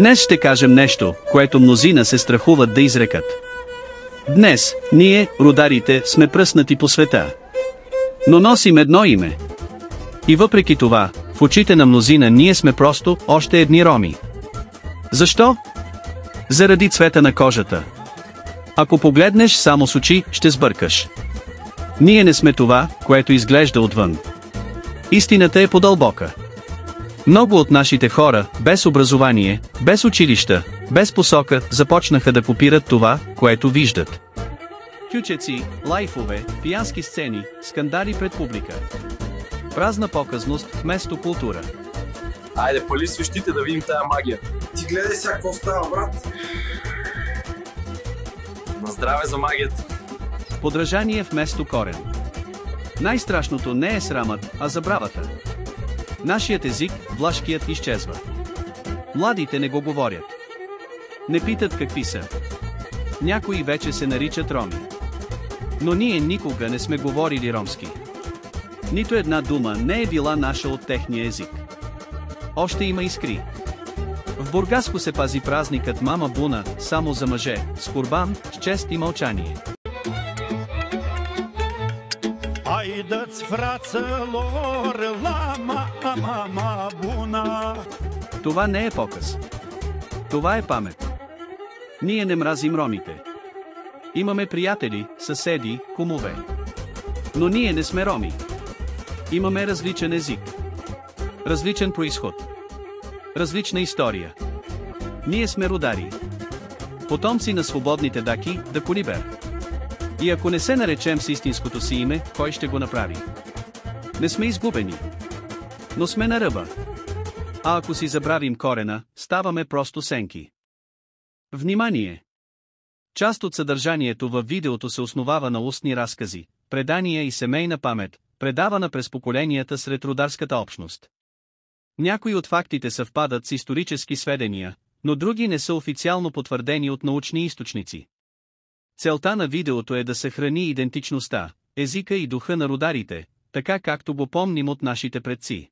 Днес ще кажем нещо, което мнозина се страхуват да изрекат. Днес, ние, рударите, сме пръснати по света. Но носим едно име. И въпреки това, в очите на мнозина ние сме просто още едни роми. Защо? Заради цвета на кожата. Ако погледнеш само с очи, ще сбъркаш. Ние не сме това, което изглежда отвън. Истината е по-дълбока. Много от нашите хора, без образование, без училища, без посока, започнаха да копират това, което виждат. Кючеци, лайфове, пиянски сцени, скандали пред публика. Празна показност вместо култура. Айде, пали свещите да видим тая магия. Ти гледай сега какво става, брат. На здраве за магията. Подражание вместо корен. Най-страшното не е срамът, а забравата. Нашият език, влашкият, изчезва. Младите не го говорят. Не питат какви са. Някои вече се наричат роми. Но ние никога не сме говорили ромски. Нито една дума не е била наша от техния език. Още има искри. В Бургаско се пази празникът Мама Буна, само за мъже, с курбан, с чест и мълчание. Haideți, fraților, la Mama Bună! Това не е показ. Това е памет. Ние не мразим ромите. Имаме приятели, съседи, кумове. Но ние не сме роми. Имаме различен език. Различен произход. Различна история. Ние сме рудари. Потомци на свободните даки, да колибер. И ако не се наречем с истинското си име, кой ще го направи? Не сме изгубени. Но сме на ръба. А ако си забравим корена, ставаме просто сенки. Внимание! Част от съдържанието във видеото се основава на устни разкази, предания и семейна памет, предавана през поколенията сред рударската общност. Някои от фактите съвпадат с исторически сведения, но други не са официално потвърдени от научни източници. Целта на видеото е да съхрани идентичността, езика и духа на рударите, така както го помним от нашите предци.